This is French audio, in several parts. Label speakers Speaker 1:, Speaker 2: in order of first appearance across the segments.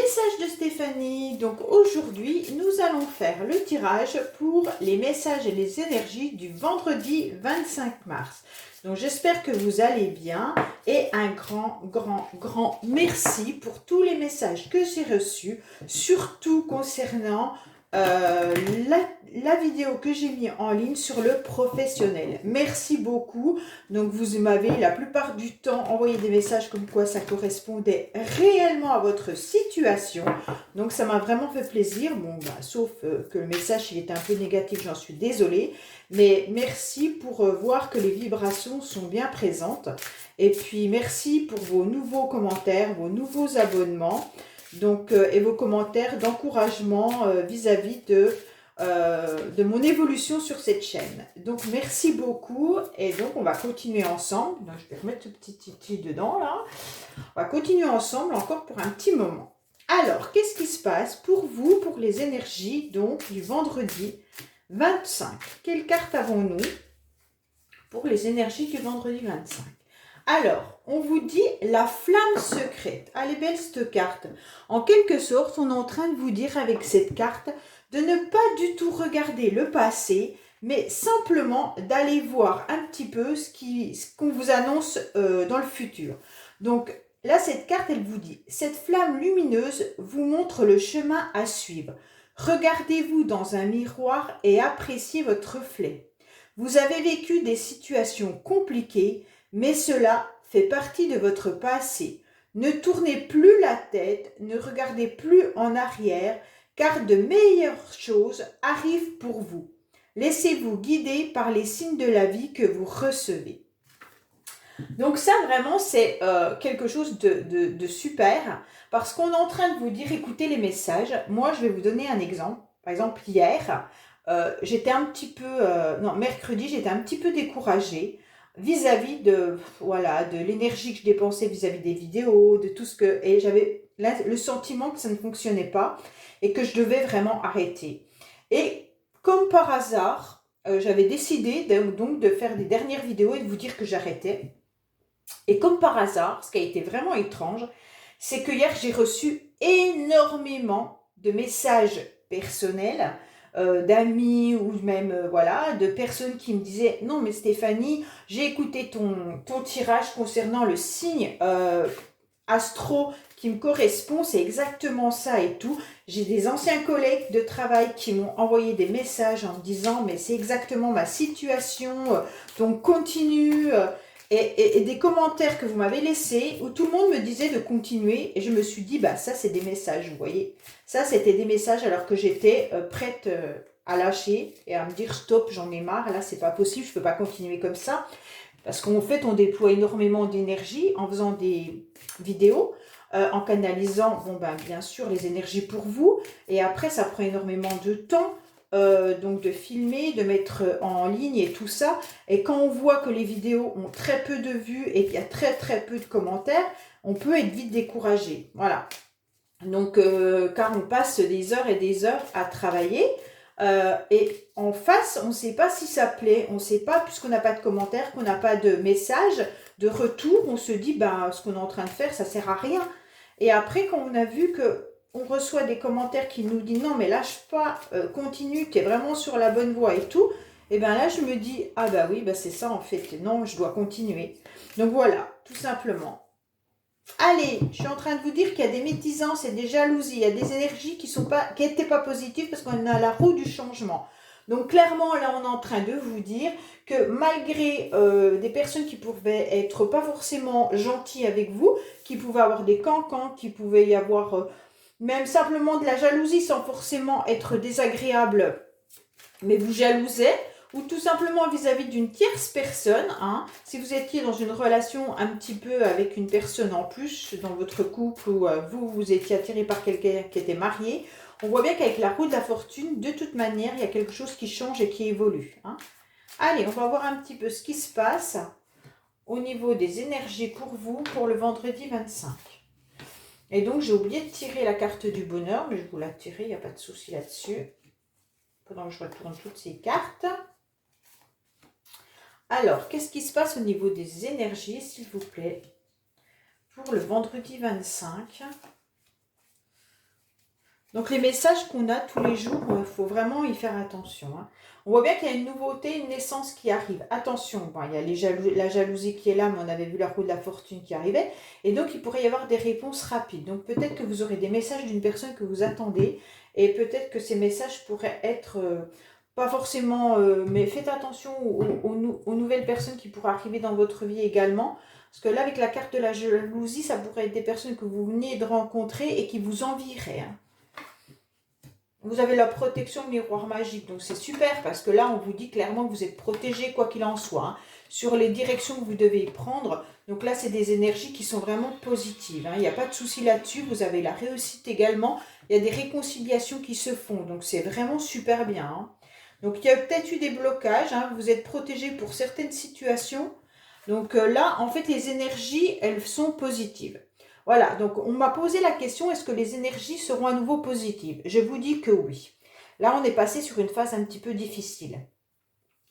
Speaker 1: Message de Stéphanie. Donc aujourd'hui, nous allons faire le tirage pour les messages et les énergies du vendredi 25 mars. Donc j'espère que vous allez bien et un grand merci pour tous les messages que j'ai reçus, surtout concernant la vidéo que j'ai mis en ligne sur le professionnel. Merci beaucoup. Donc vous m'avez la plupart du temps envoyé des messages comme quoi ça correspondait réellement à votre situation. Donc ça m'a vraiment fait plaisir. Bon, sauf que le message il était un peu négatif, j'en suis désolée. Mais merci pour voir que les vibrations sont bien présentes. Et puis merci pour vos nouveaux commentaires, vos nouveaux abonnements. Donc, et vos commentaires d'encouragement vis-à-vis de mon évolution sur cette chaîne. Donc, merci beaucoup. Et donc, on va continuer ensemble. Donc, je vais remettre ce petit titi dedans, là. On va continuer ensemble encore pour un petit moment. Alors, qu'est-ce qui se passe pour vous, pour les énergies, donc, du vendredi 25? Quelle carte avons-nous pour les énergies du vendredi 25? Alors, on vous dit la flamme secrète. Elle est belle cette carte. En quelque sorte, on est en train de vous dire avec cette carte de ne pas du tout regarder le passé, mais simplement d'aller voir un petit peu ce qu'on vous annonce dans le futur. Donc là, cette carte, elle vous dit, cette flamme lumineuse vous montre le chemin à suivre. Regardez-vous dans un miroir et appréciez votre reflet. Vous avez vécu des situations compliquées, mais cela fait partie de votre passé. Ne tournez plus la tête, ne regardez plus en arrière, car de meilleures choses arrivent pour vous. Laissez-vous guider par les signes de la vie que vous recevez. Donc ça, vraiment, c'est quelque chose de super, parce qu'on est en train de vous dire, écoutez les messages. Moi, je vais vous donner un exemple. Par exemple, hier, j'étais un petit peu, mercredi, j'étais un petit peu découragée vis-à-vis de l'énergie que je dépensais vis-à-vis des vidéos, de tout ce que... Et j'avais le sentiment que ça ne fonctionnait pas et que je devais vraiment arrêter. Et comme par hasard, j'avais décidé donc de faire des dernières vidéos et de vous dire que j'arrêtais. Et comme par hasard, ce qui a été vraiment étrange, c'est que hier, j'ai reçu énormément de messages personnels, d'amis ou même de personnes qui me disaient « Non mais Stéphanie, j'ai écouté ton tirage concernant le signe astro qui me correspond, c'est exactement ça et tout. » J'ai des anciens collègues de travail qui m'ont envoyé des messages en me disant « Mais c'est exactement ma situation, donc continue ». Et des commentaires que vous m'avez laissés où tout le monde me disait de continuer et je me suis dit, ça c'est des messages, vous voyez. Ça c'était des messages alors que j'étais prête à lâcher et à me dire stop, j'en ai marre, là c'est pas possible, je peux pas continuer comme ça. Parce qu'en fait on déploie énormément d'énergie en faisant des vidéos, en canalisant, bien sûr les énergies pour vous et après ça prend énormément de temps. Donc de filmer, de mettre en ligne et tout ça. Et quand on voit que les vidéos ont très peu de vues et qu'il y a très peu de commentaires, on peut être vite découragé. Voilà. Donc, car on passe des heures et des heures à travailler. Et en face, on ne sait pas si ça plaît. On ne sait pas, puisqu'on n'a pas de commentaires, qu'on n'a pas de message, de retour. On se dit, ce qu'on est en train de faire, ça ne sert à rien. Et après, quand on a vu que on reçoit des commentaires qui nous disent « Non, mais lâche pas, continue, tu es vraiment sur la bonne voie et tout. » Et bien là, je me dis « Ah oui, c'est ça en fait. Non, je dois continuer. » Donc voilà, tout simplement. Allez, je suis en train de vous dire qu'il y a des médisances et des jalousies. Il y a des énergies qui n'étaient pas positives parce qu'on a la roue du changement. Donc clairement, là, on est en train de vous dire que malgré des personnes qui pouvaient être pas forcément gentilles avec vous, qui pouvaient avoir des cancans, qui pouvaient y avoir... même simplement de la jalousie sans forcément être désagréable, mais vous jalousez, ou tout simplement vis-à-vis d'une tierce personne, si vous étiez dans une relation un petit peu avec une personne en plus dans votre couple, ou vous étiez attiré par quelqu'un qui était marié, on voit bien qu'avec la roue de la fortune, de toute manière, il y a quelque chose qui change et qui évolue. Allez, on va voir un petit peu ce qui se passe au niveau des énergies pour vous, pour le vendredi 25. Et donc, j'ai oublié de tirer la carte du bonheur, mais je vous la tirer, il n'y a pas de souci là-dessus. Pendant que je retourne toutes ces cartes. Alors, qu'est-ce qui se passe au niveau des énergies, s'il vous plaît, pour le vendredi 25? Donc les messages qu'on a tous les jours, il faut vraiment y faire attention, hein. On voit bien qu'il y a une nouveauté, une naissance qui arrive. Attention, bon, il y a la jalousie qui est là, mais on avait vu la roue de la fortune qui arrivait. Et donc il pourrait y avoir des réponses rapides. Donc peut-être que vous aurez des messages d'une personne que vous attendez. Et peut-être que ces messages pourraient être, pas forcément, mais faites attention aux nouvelles personnes qui pourraient arriver dans votre vie également. Parce que là, avec la carte de la jalousie, ça pourrait être des personnes que vous venez de rencontrer et qui vous envieraient, hein. Vous avez la protection miroir magique, donc c'est super parce que là, on vous dit clairement que vous êtes protégé quoi qu'il en soit, hein, sur les directions que vous devez prendre. Donc là, c'est des énergies qui sont vraiment positives, hein. Il n'y a pas de souci là-dessus. Vous avez la réussite également. Il y a des réconciliations qui se font, donc c'est vraiment super bien, hein. Donc il y a peut-être eu des blocages, hein, vous êtes protégé pour certaines situations. Donc là, en fait, les énergies, elles sont positives. Voilà, donc on m'a posé la question, est-ce que les énergies seront à nouveau positives? Je vous dis que oui. Là, on est passé sur une phase un petit peu difficile.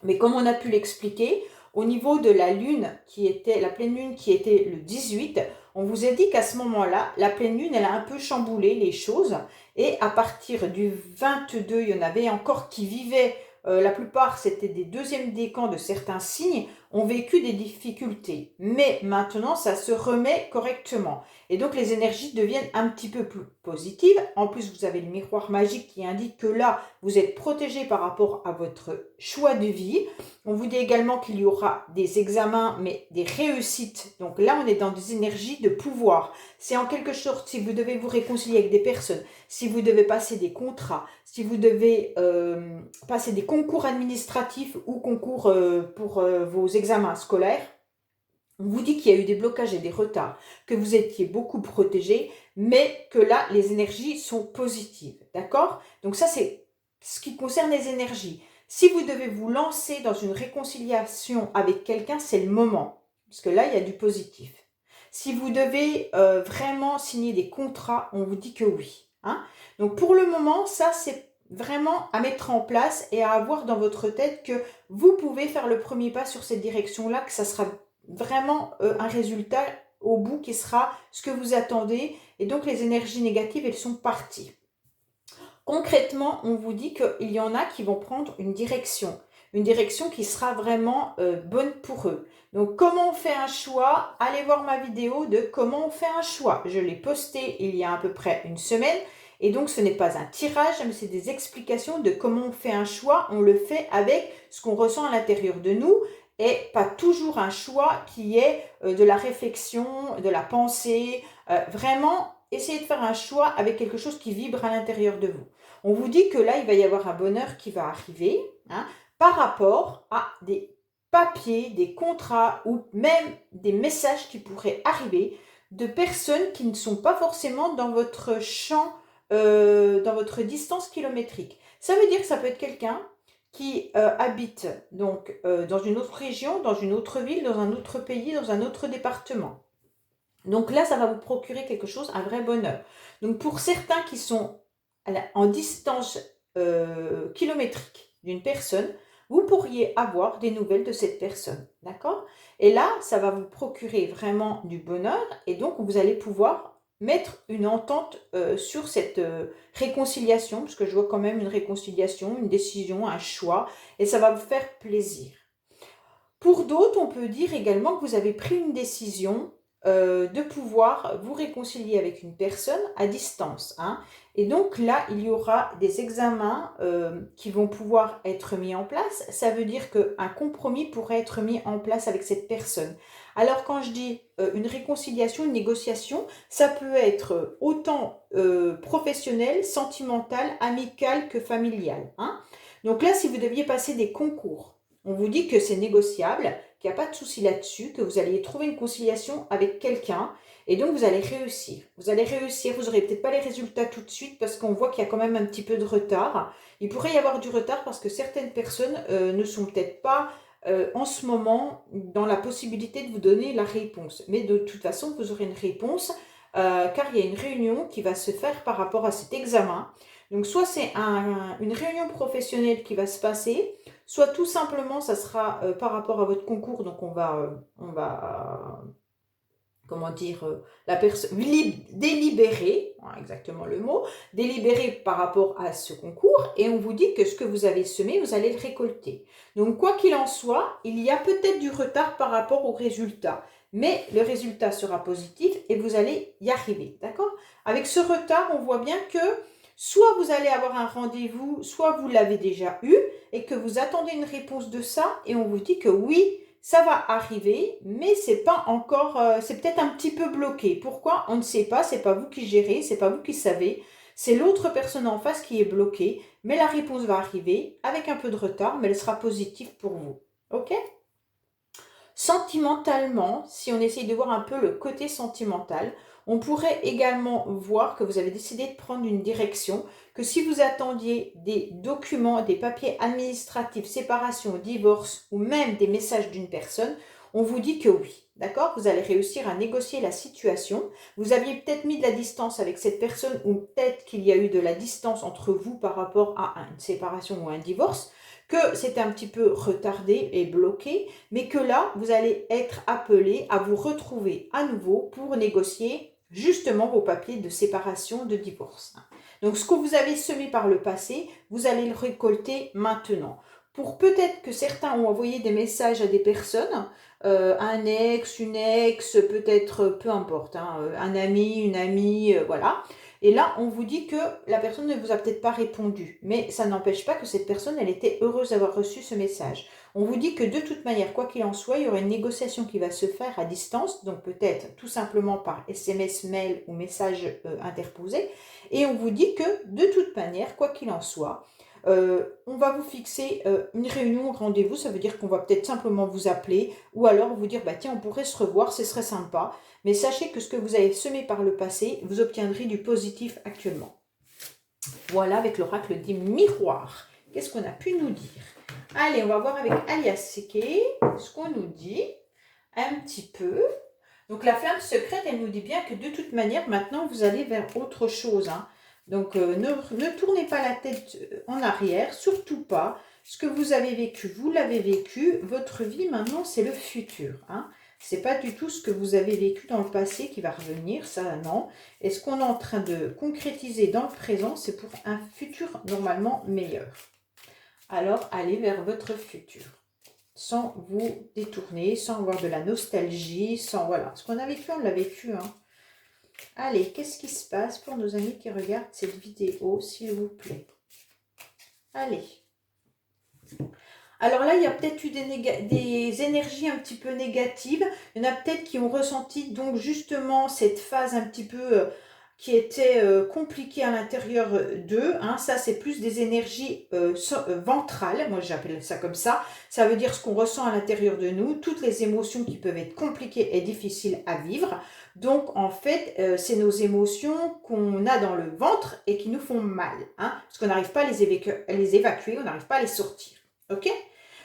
Speaker 1: Mais comme on a pu l'expliquer, au niveau de la lune, qui était la pleine lune qui était le 18, on vous a dit qu'à ce moment-là, la pleine lune, elle a un peu chamboulé les choses. Et à partir du 22, il y en avait encore qui vivaient, la plupart c'était des deuxièmes décans de certains signes, ont vécu des difficultés. Mais maintenant, ça se remet correctement. Et donc les énergies deviennent un petit peu plus positives. En plus, vous avez le miroir magique qui indique que là, vous êtes protégé par rapport à votre choix de vie. On vous dit également qu'il y aura des examens, mais des réussites. Donc là, on est dans des énergies de pouvoir. C'est en quelque sorte, si vous devez vous réconcilier avec des personnes, si vous devez passer des contrats, si vous devez passer des concours administratifs ou concours pour vos examens scolaires, on vous dit qu'il y a eu des blocages et des retards, que vous étiez beaucoup protégé, mais que là, les énergies sont positives. D'accord? Donc ça, c'est ce qui concerne les énergies. Si vous devez vous lancer dans une réconciliation avec quelqu'un, c'est le moment. Parce que là, il y a du positif. Si vous devez vraiment signer des contrats, on vous dit que oui, hein. Donc pour le moment, ça, c'est vraiment à mettre en place et à avoir dans votre tête que vous pouvez faire le premier pas sur cette direction-là, que ça sera vraiment un résultat au bout qui sera ce que vous attendez. Et donc les énergies négatives, elles sont parties. Concrètement, on vous dit qu'il y en a qui vont prendre une direction qui sera vraiment bonne pour eux. Donc comment on fait un choix? Allez voir ma vidéo de comment on fait un choix. Je l'ai posté il y a à peu près une semaine. Et donc ce n'est pas un tirage, mais c'est des explications de comment on fait un choix. On le fait avec ce qu'on ressent à l'intérieur de nous et pas toujours un choix qui est de la réflexion, de la pensée. Vraiment, essayez de faire un choix avec quelque chose qui vibre à l'intérieur de vous. On vous dit que là, il va y avoir un bonheur qui va arriver, hein, par rapport à des papiers, des contrats ou même des messages qui pourraient arriver de personnes qui ne sont pas forcément dans votre champ, dans votre distance kilométrique. Ça veut dire que ça peut être quelqu'un qui habite donc dans une autre région, dans une autre ville, dans un autre pays, dans un autre département. Donc là, ça va vous procurer quelque chose, un vrai bonheur. Donc pour certains qui sont en distance kilométrique d'une personne, vous pourriez avoir des nouvelles de cette personne, d'accord? Et là, ça va vous procurer vraiment du bonheur et donc vous allez pouvoir mettre une entente sur cette réconciliation, parce que je vois quand même une réconciliation, une décision, un choix, et ça va vous faire plaisir. Pour d'autres, on peut dire également que vous avez pris une décision de pouvoir vous réconcilier avec une personne à distance, hein. Et donc là, il y aura des examens qui vont pouvoir être mis en place. Ça veut dire qu'un compromis pourrait être mis en place avec cette personne. Alors quand je dis une réconciliation, une négociation, ça peut être autant professionnel, sentimental, amical que familial, hein. Donc là, si vous deviez passer des concours, on vous dit que c'est négociable, qu'il n'y a pas de souci là-dessus, que vous allez trouver une conciliation avec quelqu'un et donc vous allez réussir. Vous allez réussir, vous n'aurez peut-être pas les résultats tout de suite parce qu'on voit qu'il y a quand même un petit peu de retard. Il pourrait y avoir du retard parce que certaines personnes ne sont peut-être pas en ce moment dans la possibilité de vous donner la réponse. Mais de toute façon, vous aurez une réponse car il y a une réunion qui va se faire par rapport à cet examen. Donc soit c'est une réunion professionnelle qui va se passer, soit tout simplement ça sera par rapport à votre concours, donc on va comment dire, la personne délibérée, voilà, exactement le mot, délibérée par rapport à ce concours, et on vous dit que ce que vous avez semé, vous allez le récolter. Donc quoi qu'il en soit, il y a peut-être du retard par rapport au résultat, mais le résultat sera positif et vous allez y arriver, d'accord? Avec ce retard, on voit bien que soit vous allez avoir un rendez-vous, soit vous l'avez déjà eu, et que vous attendez une réponse de ça, et on vous dit que oui, ça va arriver, mais c'est pas encore, c'est peut-être un petit peu bloqué. Pourquoi? On ne sait pas, c'est pas vous qui gérez, c'est pas vous qui savez, c'est l'autre personne en face qui est bloquée, mais la réponse va arriver avec un peu de retard, mais elle sera positive pour vous. Ok? Sentimentalement, si on essaye de voir un peu le côté sentimental, on pourrait également voir que vous avez décidé de prendre une direction, que si vous attendiez des documents, des papiers administratifs, séparation, divorce ou même des messages d'une personne, on vous dit que oui, d'accord? Vous allez réussir à négocier la situation. Vous aviez peut-être mis de la distance avec cette personne ou peut-être qu'il y a eu de la distance entre vous par rapport à une séparation ou un divorce, que c'était un petit peu retardé et bloqué, mais que là, vous allez être appelé à vous retrouver à nouveau pour négocier justement vos papiers de séparation, de divorce. Donc, ce que vous avez semé par le passé, vous allez le récolter maintenant. Pour peut-être que certains ont envoyé des messages à des personnes, un ex, une ex, peut-être, peu importe, hein, un ami, une amie, voilà. Et là, on vous dit que la personne ne vous a peut-être pas répondu, mais ça n'empêche pas que cette personne, elle était heureuse d'avoir reçu ce message. On vous dit que de toute manière, quoi qu'il en soit, il y aura une négociation qui va se faire à distance, donc peut-être tout simplement par SMS, mail ou message interposé. Et on vous dit que de toute manière, quoi qu'il en soit, on va vous fixer une réunion, un rendez-vous, ça veut dire qu'on va peut-être simplement vous appeler ou alors vous dire, bah tiens, on pourrait se revoir, ce serait sympa. Mais sachez que ce que vous avez semé par le passé, vous obtiendrez du positif actuellement. Voilà avec l'oracle des miroirs. Qu'est-ce qu'on a pu nous dire? Allez, on va voir avec Alias Seke ce qu'on nous dit un petit peu. Donc la flamme secrète, elle nous dit bien que de toute manière, maintenant, vous allez vers autre chose. Hein. Donc ne tournez pas la tête en arrière, surtout pas. Ce que vous avez vécu, vous l'avez vécu. Votre vie, maintenant, c'est le futur. Hein. Ce n'est pas du tout ce que vous avez vécu dans le passé qui va revenir, ça non. Et ce qu'on est en train de concrétiser dans le présent, c'est pour un futur normalement meilleur. Alors, allez vers votre futur. Sans vous détourner, sans avoir de la nostalgie, sans... Voilà, ce qu'on a vécu, on l'a vécu. Hein. Allez, qu'est-ce qui se passe pour nos amis qui regardent cette vidéo, s'il vous plaît? Allez. Alors là, il y a peut-être eu des énergies un petit peu négatives. Il y en a peut-être qui ont ressenti donc justement cette phase un petit peu qui était compliquée à l'intérieur d'eux. Hein. Ça, c'est plus des énergies ventrales. Moi, j'appelle ça comme ça. Ça veut dire ce qu'on ressent à l'intérieur de nous. Toutes les émotions qui peuvent être compliquées et difficiles à vivre. Donc, en fait, c'est nos émotions qu'on a dans le ventre et qui nous font mal. Hein, parce qu'on n'arrive pas à les évacuer, on n'arrive pas à les sortir. Ok?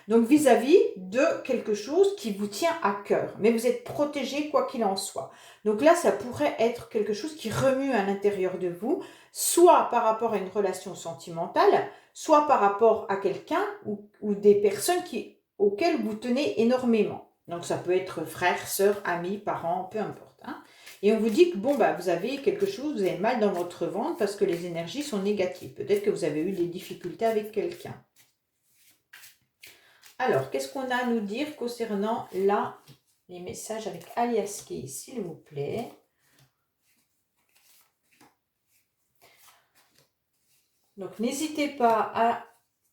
Speaker 1: Donc, vis-à-vis de quelque chose qui vous tient à cœur. Mais vous êtes protégé quoi qu'il en soit. Donc là, ça pourrait être quelque chose qui remue à l'intérieur de vous, soit par rapport à une relation sentimentale, soit par rapport à quelqu'un ou des personnes auxquelles vous tenez énormément. Donc, ça peut être frères, sœurs, amis, parents, peu importe. Hein. Et on vous dit que bon, bah, vous avez quelque chose, vous avez mal dans votre ventre parce que les énergies sont négatives. Peut-être que vous avez eu des difficultés avec quelqu'un. Alors, qu'est-ce qu'on a à nous dire concernant là, les messages avec Alias Key, s'il vous plaît? Donc, n'hésitez pas à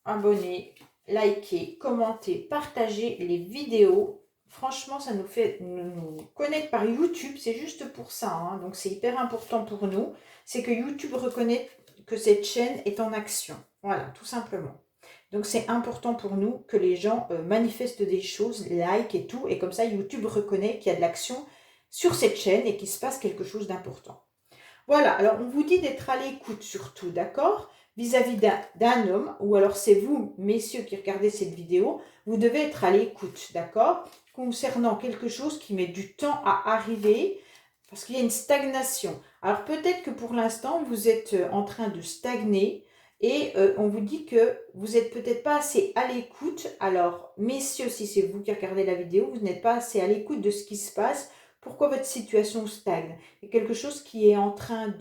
Speaker 1: abonner, liker, commenter, partager les vidéos. Franchement, ça nous fait nous connaître par YouTube. C'est juste pour ça. Hein. Donc, c'est hyper important pour nous. C'est que YouTube reconnaît que cette chaîne est en action. Voilà, tout simplement. Donc, c'est important pour nous que les gens manifestent des choses, like et tout. Et comme ça, YouTube reconnaît qu'il y a de l'action sur cette chaîne et qu'il se passe quelque chose d'important. Voilà, alors on vous dit d'être à l'écoute surtout, d'accord? Vis-à-vis d'un homme, ou alors c'est vous, messieurs, qui regardez cette vidéo, vous devez être à l'écoute, d'accord? Concernant quelque chose qui met du temps à arriver, parce qu'il y a une stagnation. Alors peut-être que pour l'instant, vous êtes en train de stagner, et on vous dit que vous n'êtes peut-être pas assez à l'écoute. Alors, messieurs, si c'est vous qui regardez la vidéo, vous n'êtes pas assez à l'écoute de ce qui se passe pourquoi votre situation stagne. Il y a quelque chose qui est en train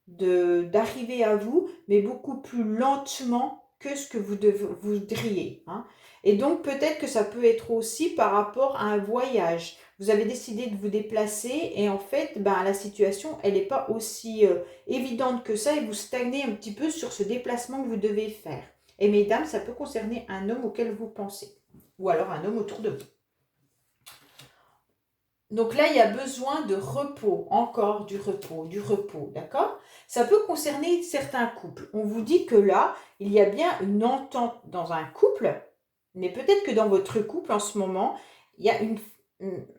Speaker 1: d'arriver à vous, mais beaucoup plus lentement que ce que vous voudriez. Hein. Et donc peut-être que ça peut être aussi par rapport à un voyage. Vous avez décidé de vous déplacer et en fait, ben, la situation, elle n'est pas aussi évidente que ça et vous stagnez un petit peu sur ce déplacement que vous devez faire. Et mesdames, ça peut concerner un homme auquel vous pensez ou alors un homme autour de vous. Donc là, il y a besoin de repos, encore du repos, d'accord? Ça peut concerner certains couples. On vous dit que là, il y a bien une entente dans un couple, mais peut-être que dans votre couple en ce moment, il y a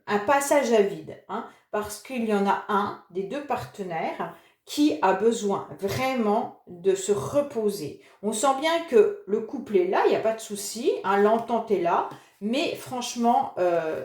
Speaker 1: un passage à vide, hein, parce qu'il y en a un des deux partenaires qui a besoin vraiment de se reposer. On sent bien que le couple est là, il n'y a pas de souci, hein, l'entente est là, mais franchement,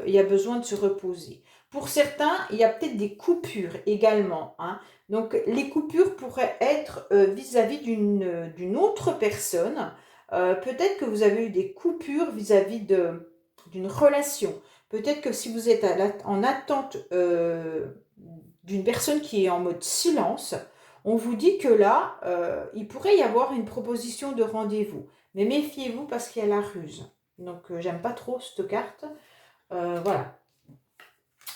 Speaker 1: il y a besoin de se reposer. Pour certains, il y a peut-être des coupures également. Hein. Donc, les coupures pourraient être vis-à-vis d'une autre personne. Peut-être que vous avez eu des coupures vis-à-vis d'une relation. Peut-être que si vous êtes en attente d'une personne qui est en mode silence, on vous dit que là, il pourrait y avoir une proposition de rendez-vous. Mais méfiez-vous parce qu'il y a la ruse. Donc, j'aime pas trop cette carte. Voilà.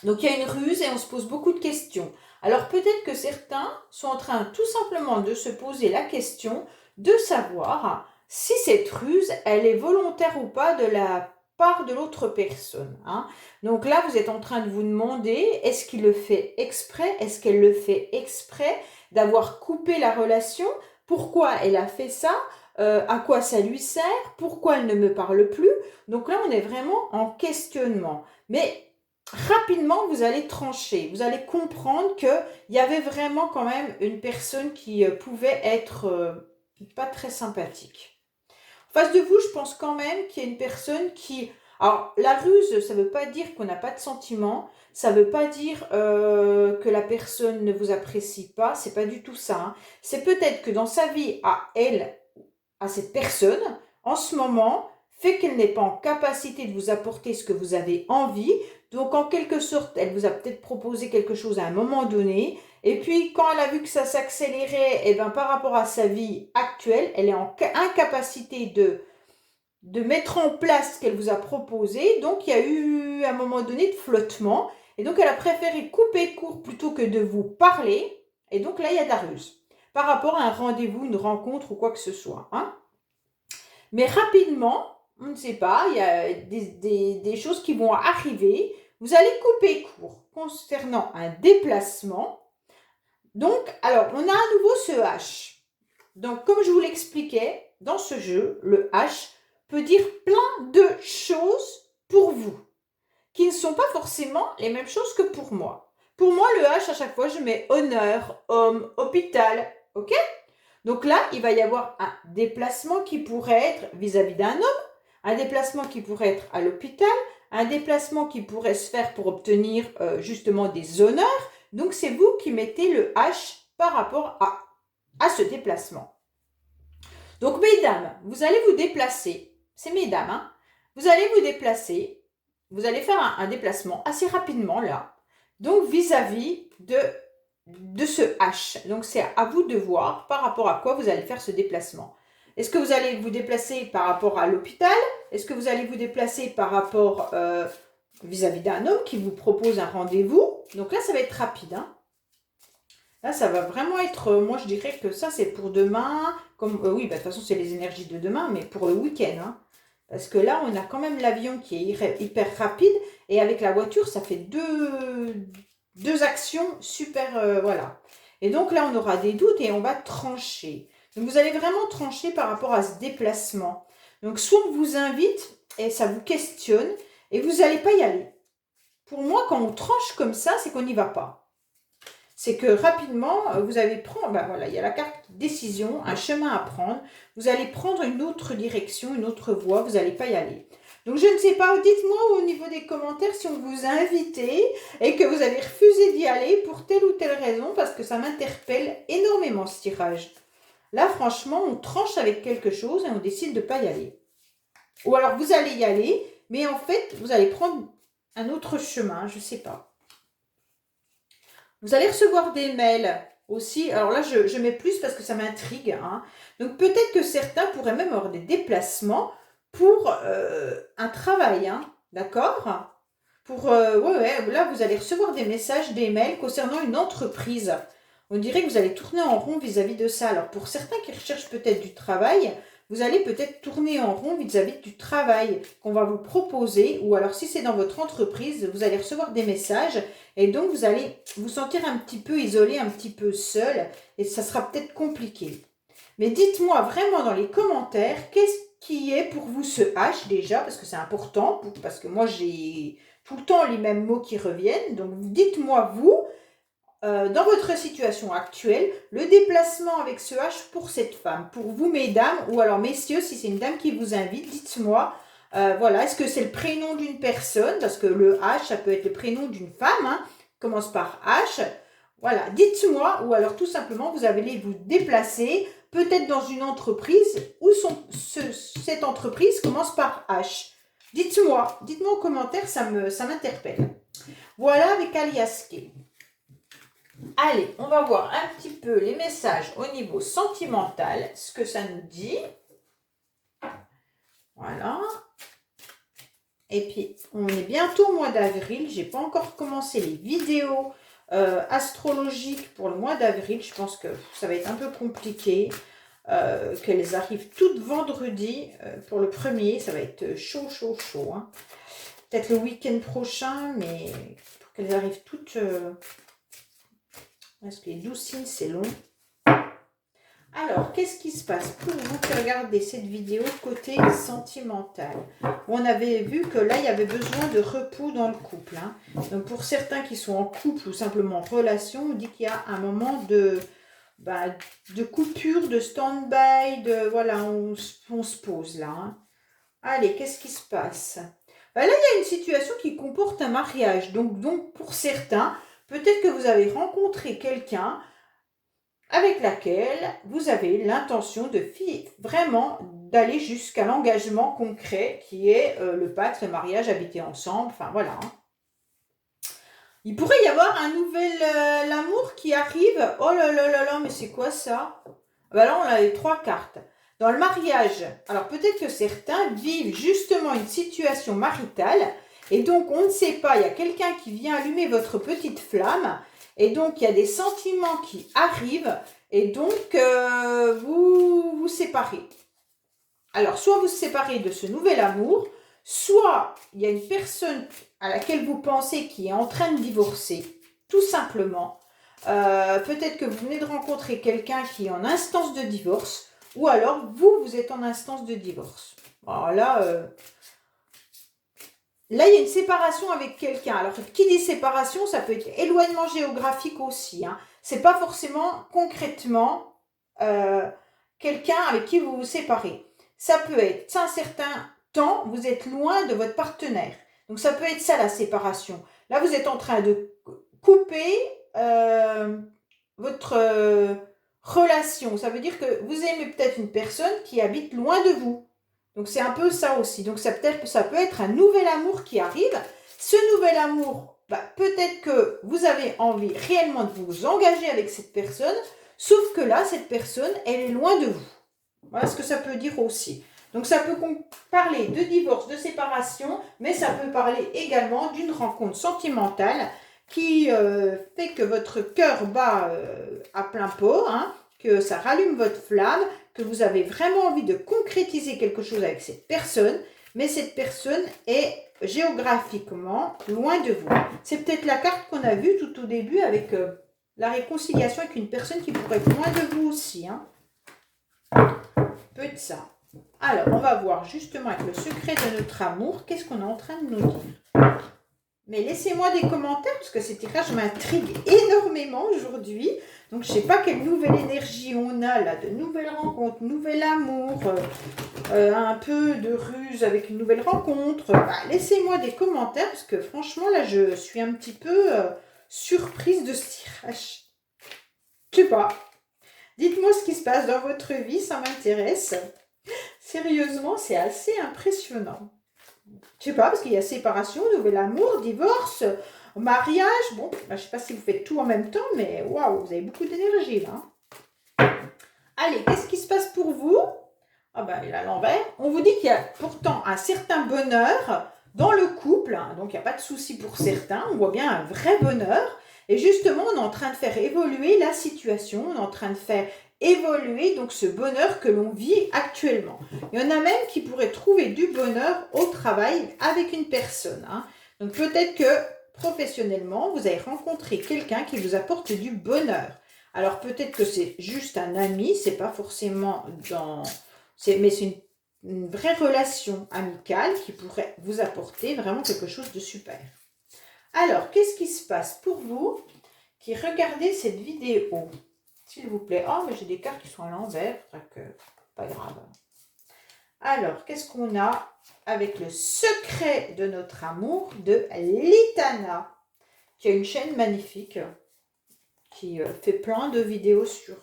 Speaker 1: Donc, il y a une ruse et on se pose beaucoup de questions. Alors, peut-être que certains sont en train tout simplement de se poser la question de savoir si cette ruse, elle est volontaire ou pas de la part de l'autre personne. Hein. Donc là, vous êtes en train de vous demander, est-ce qu'il le fait exprès? Est-ce qu'elle le fait exprès d'avoir coupé la relation? Pourquoi elle a fait ça? À quoi ça lui sert? Pourquoi elle ne me parle plus? Donc là, on est vraiment en questionnement. Mais rapidement, vous allez trancher. Vous allez comprendre qu'il y avait vraiment quand même une personne qui pouvait être pas très sympathique. En face de vous, je pense quand même qu'il y a une personne qui... Alors, la ruse, ça ne veut pas dire qu'on n'a pas de sentiments. Ça ne veut pas dire que la personne ne vous apprécie pas. C'est pas du tout ça. Hein. C'est peut-être que dans sa vie, à elle, à cette personne, en ce moment, fait qu'elle n'est pas en capacité de vous apporter ce que vous avez envie. Donc, en quelque sorte, elle vous a peut-être proposé quelque chose à un moment donné. Et puis, quand elle a vu que ça s'accélérait, eh ben, par rapport à sa vie actuelle, elle est en incapacité de mettre en place ce qu'elle vous a proposé. Donc, il y a eu, à un moment donné, de flottement. Et donc, elle a préféré couper court plutôt que de vous parler. Et donc, là, il y a de la ruse. Par rapport à un rendez-vous, une rencontre ou quoi que ce soit. Hein. Mais rapidement, on ne sait pas, il y a des choses qui vont arriver. Vous allez couper court concernant un déplacement. Donc, alors, on a à nouveau ce H. Donc, comme je vous l'expliquais, dans ce jeu, le H peut dire plein de choses pour vous, qui ne sont pas forcément les mêmes choses que pour moi. Pour moi, le H, à chaque fois, je mets honneur, homme, hôpital, ok? Donc là, il va y avoir un déplacement qui pourrait être vis-à-vis d'un homme, un déplacement qui pourrait être à l'hôpital, un déplacement qui pourrait se faire pour obtenir justement des honneurs. Donc, c'est vous qui mettez le H par rapport à ce déplacement. Donc, mesdames, vous allez vous déplacer. C'est mesdames, hein. Vous allez vous déplacer. Vous allez faire un déplacement assez rapidement là. Donc, vis-à-vis de ce H. Donc, c'est à vous de voir par rapport à quoi vous allez faire ce déplacement. Est-ce que vous allez vous déplacer par rapport à l'hôpital? Est-ce que vous allez vous déplacer par rapport vis-à-vis d'un homme qui vous propose un rendez-vous? Donc là, ça va être rapide. Hein. Là, ça va vraiment être... moi, je dirais que ça, c'est pour demain. Comme oui, bah, de toute façon, c'est les énergies de demain, mais pour le week-end. Hein. Parce que là, on a quand même l'avion qui est hyper rapide. Et avec la voiture, ça fait deux actions super... voilà. Et donc là, on aura des doutes et on va trancher. Donc, vous allez vraiment trancher par rapport à ce déplacement. Donc, soit on vous invite et ça vous questionne et vous n'allez pas y aller. Pour moi, quand on tranche comme ça, c'est qu'on n'y va pas. C'est que rapidement, vous allez prendre, ben voilà, il y a la carte décision, un chemin à prendre. Vous allez prendre une autre direction, une autre voie, vous n'allez pas y aller. Donc, je ne sais pas, dites-moi au niveau des commentaires si on vous a invité et que vous avez refusé d'y aller pour telle ou telle raison, parce que ça m'interpelle énormément ce tirage. Là, franchement, on tranche avec quelque chose et on décide de ne pas y aller. Ou alors, vous allez y aller, mais en fait, vous allez prendre un autre chemin, je ne sais pas. Vous allez recevoir des mails aussi. Alors là, je mets plus parce que ça m'intrigue, hein. Donc peut-être que certains pourraient même avoir des déplacements pour un travail, hein. D'accord? Pour, ouais, là, vous allez recevoir des messages, des mails concernant une entreprise. On dirait que vous allez tourner en rond vis-à-vis de ça. Alors, pour certains qui recherchent peut-être du travail, vous allez peut-être tourner en rond vis-à-vis du travail qu'on va vous proposer. Ou alors, si c'est dans votre entreprise, vous allez recevoir des messages. Et donc, vous allez vous sentir un petit peu isolé, un petit peu seul. Et ça sera peut-être compliqué. Mais dites-moi vraiment dans les commentaires, qu'est-ce qui est pour vous ce H déjà? Parce que c'est important, parce que moi, j'ai tout le temps les mêmes mots qui reviennent. Donc, dites-moi, vous, dans votre situation actuelle, le déplacement avec ce H pour cette femme. Pour vous, mesdames, ou alors messieurs, si c'est une dame qui vous invite, dites-moi, voilà, est-ce que c'est le prénom d'une personne? Parce que le H, ça peut être le prénom d'une femme, hein, commence par H. Voilà, dites-moi, ou alors tout simplement, vous allez vous déplacer, peut-être dans une entreprise, où cette entreprise commence par H. Dites-moi en commentaire, ça m'interpelle. Voilà avec Aliaske. Allez, on va voir un petit peu les messages au niveau sentimental, ce que ça nous dit. Voilà. Et puis, on est bientôt au mois d'avril. J'ai pas encore commencé les vidéos astrologiques pour le mois d'avril. Je pense que ça va être un peu compliqué. Qu'elles arrivent toutes vendredi pour le premier. Ça va être chaud, chaud, chaud. Hein. Peut-être le week-end prochain, mais pour qu'elles arrivent toutes... Parce que les 12 signes, c'est long. Alors, qu'est-ce qui se passe pour vous qui regardez cette vidéo côté sentimental? On avait vu que là, il y avait besoin de repos dans le couple. Hein. Donc, pour certains qui sont en couple ou simplement en relation, on dit qu'il y a un moment de coupure, de stand-by, de voilà, on se pose là. Hein. Allez, qu'est-ce qui se passe? Là, il y a une situation qui comporte un mariage. Donc pour certains, peut-être que vous avez rencontré quelqu'un avec laquelle vous avez l'intention de vraiment d'aller jusqu'à l'engagement concret qui est le pacte, le mariage, habiter ensemble, enfin voilà. Hein. Il pourrait y avoir un nouvel amour qui arrive. Oh là là là là, mais c'est quoi ça? Ben là, on a les 3 cartes. Dans le mariage, alors peut-être que certains vivent justement une situation maritale et donc on ne sait pas, il y a quelqu'un qui vient allumer votre petite flamme et donc il y a des sentiments qui arrivent et donc vous vous séparez. Alors soit vous séparez de ce nouvel amour, soit il y a une personne à laquelle vous pensez qui est en train de divorcer, tout simplement. Peut-être que vous venez de rencontrer quelqu'un qui est en instance de divorce, ou alors vous êtes en instance de divorce. Alors là, il y a une séparation avec quelqu'un. Alors, qui dit séparation, ça peut être éloignement géographique aussi. Hein. C'est pas forcément concrètement quelqu'un avec qui vous vous séparez. Ça peut être un certain temps, vous êtes loin de votre partenaire. Donc, ça peut être ça la séparation. Là, vous êtes en train de couper votre relation. Ça veut dire que vous aimez peut-être une personne qui habite loin de vous. Donc, c'est un peu ça aussi. Donc, ça peut être un nouvel amour qui arrive. Ce nouvel amour, peut-être que vous avez envie réellement de vous engager avec cette personne, sauf que là, cette personne, elle est loin de vous. Voilà ce que ça peut dire aussi. Donc, ça peut parler de divorce, de séparation, mais ça peut parler également d'une rencontre sentimentale qui fait que votre cœur bat à plein pot, hein, que ça rallume votre flamme, que vous avez vraiment envie de concrétiser quelque chose avec cette personne, mais cette personne est géographiquement loin de vous. C'est peut-être la carte qu'on a vue tout au début avec la réconciliation avec une personne qui pourrait être loin de vous aussi. Hein. Peut être ça. Alors, on va voir justement avec le secret de notre amour, qu'est-ce qu'on est en train de nous dire. Mais laissez-moi des commentaires parce que ces tirages m'intriguent énormément aujourd'hui. Donc, je ne sais pas quelle nouvelle énergie on a là, de nouvelles rencontres, nouvel amour, un peu de ruse avec une nouvelle rencontre. Laissez-moi des commentaires parce que franchement, là, je suis un petit peu surprise de ce tirage. Je sais pas. Dites-moi ce qui se passe dans votre vie, ça m'intéresse. Sérieusement, c'est assez impressionnant. Je sais pas, parce qu'il y a séparation, nouvel amour, divorce, Au mariage, bon, bah, je ne sais pas si vous faites tout en même temps, mais waouh, vous avez beaucoup d'énergie là. Allez, qu'est-ce qui se passe pour vous? Ah ben, il est à l'envers. On vous dit qu'il y a pourtant un certain bonheur dans le couple, hein, donc il n'y a pas de souci pour certains, on voit bien un vrai bonheur. Et justement, on est en train de faire évoluer la situation, on est en train de faire évoluer donc ce bonheur que l'on vit actuellement. Il y en a même qui pourraient trouver du bonheur au travail avec une personne. Hein. Donc peut-être que professionnellement, vous avez rencontré quelqu'un qui vous apporte du bonheur. Alors peut-être que c'est juste un ami, c'est pas forcément dans... mais c'est une vraie relation amicale qui pourrait vous apporter vraiment quelque chose de super. Alors, qu'est-ce qui se passe pour vous qui regardez cette vidéo? S'il vous plaît. Oh, mais j'ai des cartes qui sont à l'envers, pas grave. Alors, qu'est-ce qu'on a avec le secret de notre amour de Litana, qui a une chaîne magnifique, qui fait plein de vidéos sur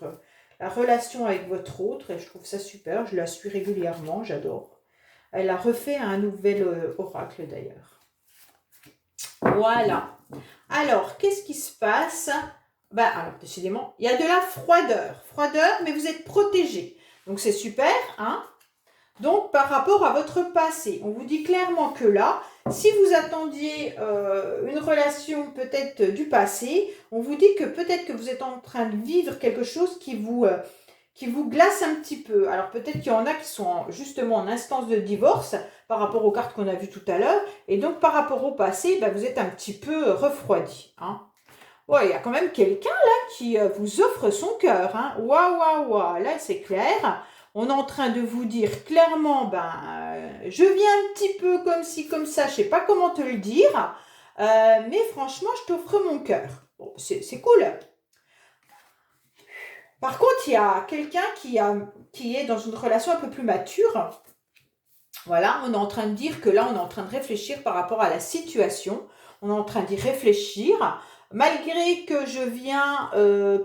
Speaker 1: la relation avec votre autre, et je trouve ça super, je la suis régulièrement, j'adore. Elle a refait un nouvel oracle d'ailleurs. Voilà. Alors, qu'est-ce qui se passe? Alors, décidément, il y a de la froideur. Froideur, mais vous êtes protégé. Donc, c'est super, hein? Donc, par rapport à votre passé, on vous dit clairement que là, si vous attendiez une relation peut-être du passé, on vous dit que peut-être que vous êtes en train de vivre quelque chose qui vous glace un petit peu. Alors, peut-être qu'il y en a qui sont justement en instance de divorce par rapport aux cartes qu'on a vues tout à l'heure. Et donc, par rapport au passé, vous êtes un petit peu refroidi. Hein. Ouais, il y a quand même quelqu'un là qui vous offre son cœur. Hein. Waouh, waouh, waouh. Là, c'est clair. On est en train de vous dire clairement, je viens un petit peu comme ci, comme ça, je ne sais pas comment te le dire, mais franchement, je t'offre mon cœur. Bon, c'est cool. Par contre, il y a quelqu'un qui est dans une relation un peu plus mature. Voilà, on est en train de dire que là, on est en train de réfléchir par rapport à la situation. On est en train d'y réfléchir. Malgré que je viens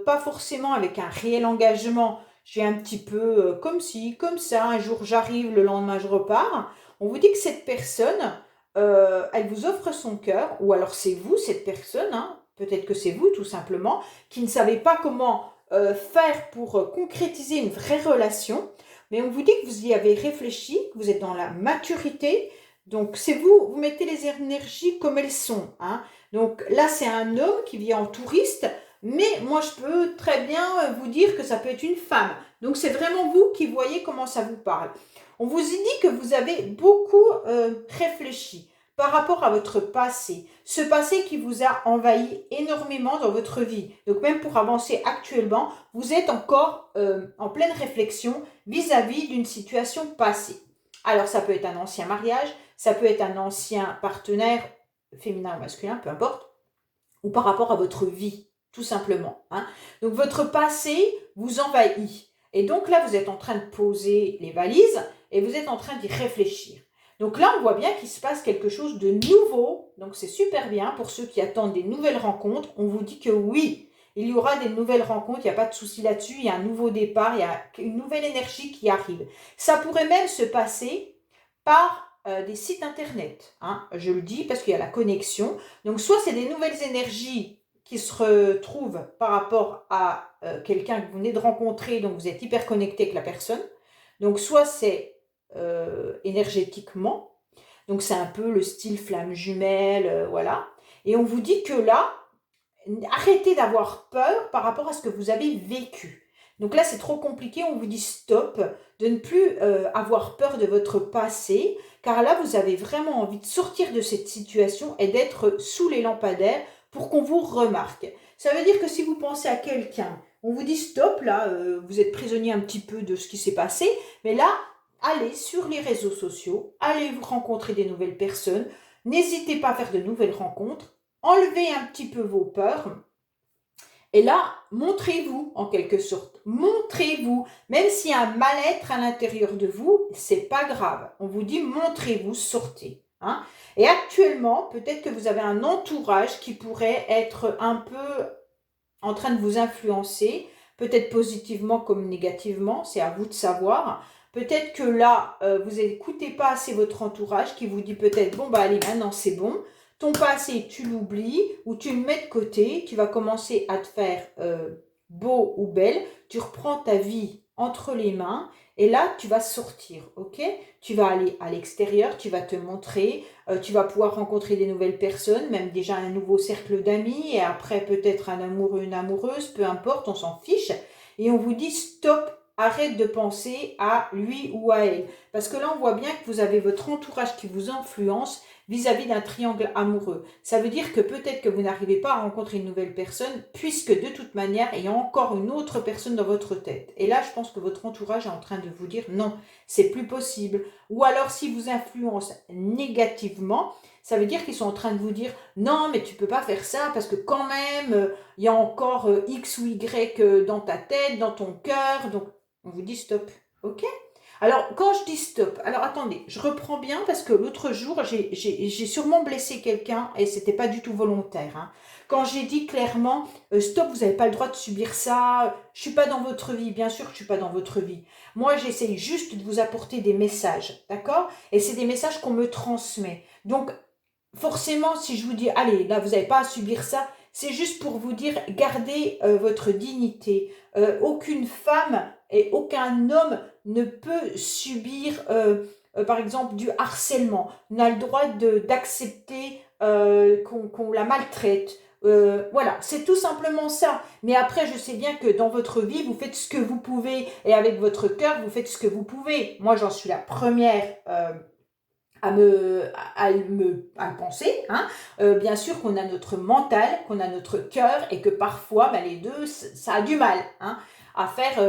Speaker 1: pas forcément avec un réel engagement, je viens un petit peu comme ci, comme ça. Un jour, j'arrive, le lendemain, je repars. On vous dit que cette personne, elle vous offre son cœur. Ou alors, c'est vous, cette personne. Hein, peut-être que c'est vous, tout simplement, qui ne savez pas comment faire pour concrétiser une vraie relation. Mais on vous dit que vous y avez réfléchi, que vous êtes dans la maturité. Donc, c'est vous, vous mettez les énergies comme elles sont. Hein. Donc, là, c'est un homme qui vient en touriste. Mais moi, je peux très bien vous dire que ça peut être une femme. Donc, c'est vraiment vous qui voyez comment ça vous parle. On vous dit que vous avez beaucoup réfléchi par rapport à votre passé. Ce passé qui vous a envahi énormément dans votre vie. Donc, même pour avancer actuellement, vous êtes encore en pleine réflexion vis-à-vis d'une situation passée. Alors, ça peut être un ancien mariage, ça peut être un ancien partenaire, féminin ou masculin, peu importe, ou par rapport à votre vie, tout simplement. Hein. Donc, votre passé vous envahit. Et donc là, vous êtes en train de poser les valises et vous êtes en train d'y réfléchir. Donc là, on voit bien qu'il se passe quelque chose de nouveau. Donc, c'est super bien pour ceux qui attendent des nouvelles rencontres. On vous dit que oui, il y aura des nouvelles rencontres, il n'y a pas de souci là-dessus, il y a un nouveau départ, il y a une nouvelle énergie qui arrive. Ça pourrait même se passer par des sites internet, hein, je le dis parce qu'il y a la connexion. Donc, soit c'est des nouvelles énergies qui se retrouvent par rapport à quelqu'un que vous venez de rencontrer, donc vous êtes hyper connecté avec la personne. Donc, soit c'est énergétiquement, donc c'est un peu le style flamme jumelle, voilà. Et on vous dit que là, arrêtez d'avoir peur par rapport à ce que vous avez vécu. Donc là, c'est trop compliqué, on vous dit stop, de ne plus avoir peur de votre passé, car là, vous avez vraiment envie de sortir de cette situation et d'être sous les lampadaires pour qu'on vous remarque. Ça veut dire que si vous pensez à quelqu'un, on vous dit stop, là, vous êtes prisonnier un petit peu de ce qui s'est passé, mais là, allez sur les réseaux sociaux, allez vous rencontrer des nouvelles personnes, n'hésitez pas à faire de nouvelles rencontres, enlevez un petit peu vos peurs. Et là, montrez-vous en quelque sorte. Montrez-vous. Même s'il y a un mal-être à l'intérieur de vous, c'est pas grave. On vous dit montrez-vous, sortez. Hein. Et actuellement, peut-être que vous avez un entourage qui pourrait être un peu en train de vous influencer, peut-être positivement comme négativement, c'est à vous de savoir. Peut-être que là, vous n'écoutez pas assez votre entourage qui vous dit peut-être, bon, allez, maintenant c'est bon. Ton passé, tu l'oublies ou tu le mets de côté. Tu vas commencer à te faire beau ou belle. Tu reprends ta vie entre les mains et là, tu vas sortir, ok? Tu vas aller à l'extérieur, tu vas te montrer, tu vas pouvoir rencontrer des nouvelles personnes, même déjà un nouveau cercle d'amis et après peut-être un amoureux, une amoureuse, peu importe, on s'en fiche. Et on vous dit stop, arrête de penser à lui ou à elle. Parce que là, on voit bien que vous avez votre entourage qui vous influence vis-à-vis d'un triangle amoureux. Ça veut dire que peut-être que vous n'arrivez pas à rencontrer une nouvelle personne, puisque de toute manière, il y a encore une autre personne dans votre tête. Et là, je pense que votre entourage est en train de vous dire non, c'est plus possible. Ou alors, si vous influence négativement, ça veut dire qu'ils sont en train de vous dire non, mais tu peux pas faire ça parce que quand même, il y a encore X ou Y dans ta tête, dans ton cœur. Donc, on vous dit stop. Ok? Alors, quand je dis stop, alors attendez, je reprends bien parce que l'autre jour, j'ai sûrement blessé quelqu'un et c'était pas du tout volontaire. Hein. Quand j'ai dit clairement, stop, vous n'avez pas le droit de subir ça, je suis pas dans votre vie, bien sûr que je suis pas dans votre vie. Moi, j'essaye juste de vous apporter des messages, d'accord? Et c'est des messages qu'on me transmet. Donc, forcément, si je vous dis, allez, là, vous n'avez pas à subir ça, c'est juste pour vous dire, gardez votre dignité. Aucune femme et aucun homme ne peut subir, par exemple, du harcèlement, n'a le droit d'accepter qu'on la maltraite. Voilà, c'est tout simplement ça. Mais après, je sais bien que dans votre vie, vous faites ce que vous pouvez et avec votre cœur, vous faites ce que vous pouvez. Moi, j'en suis la première à le penser. Hein. Bien sûr qu'on a notre mental, qu'on a notre cœur et que parfois, les deux, ça a du mal à faire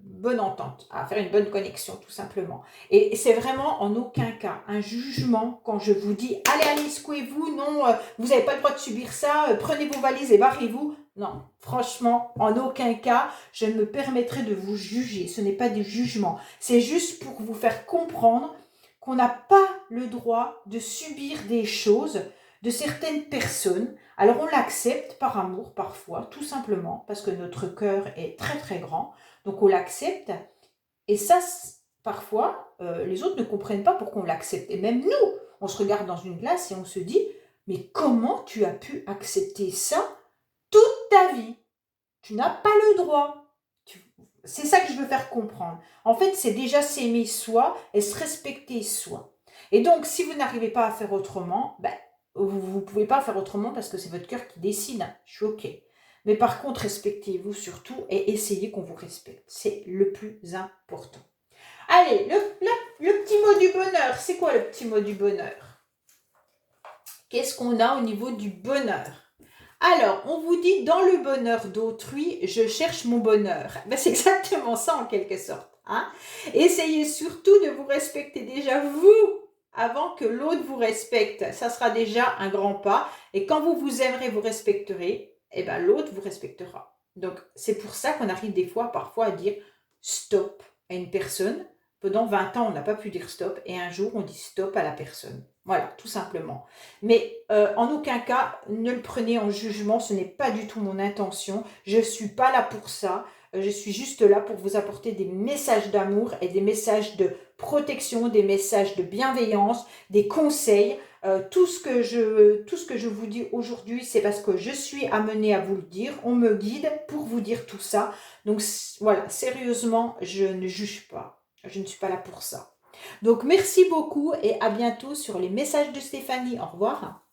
Speaker 1: bonne entente, à faire une bonne connexion tout simplement. Et c'est vraiment en aucun cas un jugement quand je vous dis « Allez, secouez-vous, non, vous n'avez pas le droit de subir ça, prenez vos valises et barrez-vous ». Non, franchement, en aucun cas, je ne me permettrai de vous juger. Ce n'est pas du jugement. C'est juste pour vous faire comprendre qu'on n'a pas le droit de subir des choses de certaines personnes. Alors on l'accepte par amour parfois, tout simplement, parce que notre cœur est très très grand. Donc on l'accepte. Et ça, parfois, les autres ne comprennent pas pourquoi on l'accepte. Et même nous, on se regarde dans une glace et on se dit, mais comment tu as pu accepter ça toute ta vie? Tu n'as pas le droit. C'est ça que je veux faire comprendre. En fait, c'est déjà s'aimer soi et se respecter soi. Et donc, si vous n'arrivez pas à faire autrement, vous ne pouvez pas faire autrement parce que c'est votre cœur qui décide. Je suis OK. Mais par contre, respectez-vous surtout et essayez qu'on vous respecte. C'est le plus important. Allez, le petit mot du bonheur. C'est quoi le petit mot du bonheur? Qu'est-ce qu'on a au niveau du bonheur? Alors, on vous dit, dans le bonheur d'autrui, je cherche mon bonheur. C'est exactement ça en quelque sorte. Hein. Essayez surtout de vous respecter déjà vous avant que l'autre vous respecte. Ça sera déjà un grand pas. Et quand vous vous aimerez, vous respecterez, l'autre vous respectera. Donc, c'est pour ça qu'on arrive des fois, parfois, à dire stop à une personne. Pendant 20 ans, on n'a pas pu dire stop. Et un jour, on dit stop à la personne. Voilà, tout simplement. Mais en aucun cas, ne le prenez en jugement, ce n'est pas du tout mon intention. Je ne suis pas là pour ça. Je suis juste là pour vous apporter des messages d'amour et des messages de protection, des messages de bienveillance, des conseils. Tout ce que je vous dis aujourd'hui, c'est parce que je suis amenée à vous le dire. On me guide pour vous dire tout ça. Donc voilà, sérieusement, je ne juge pas. Je ne suis pas là pour ça. Donc, merci beaucoup et à bientôt sur les messages de Stéphanie. Au revoir.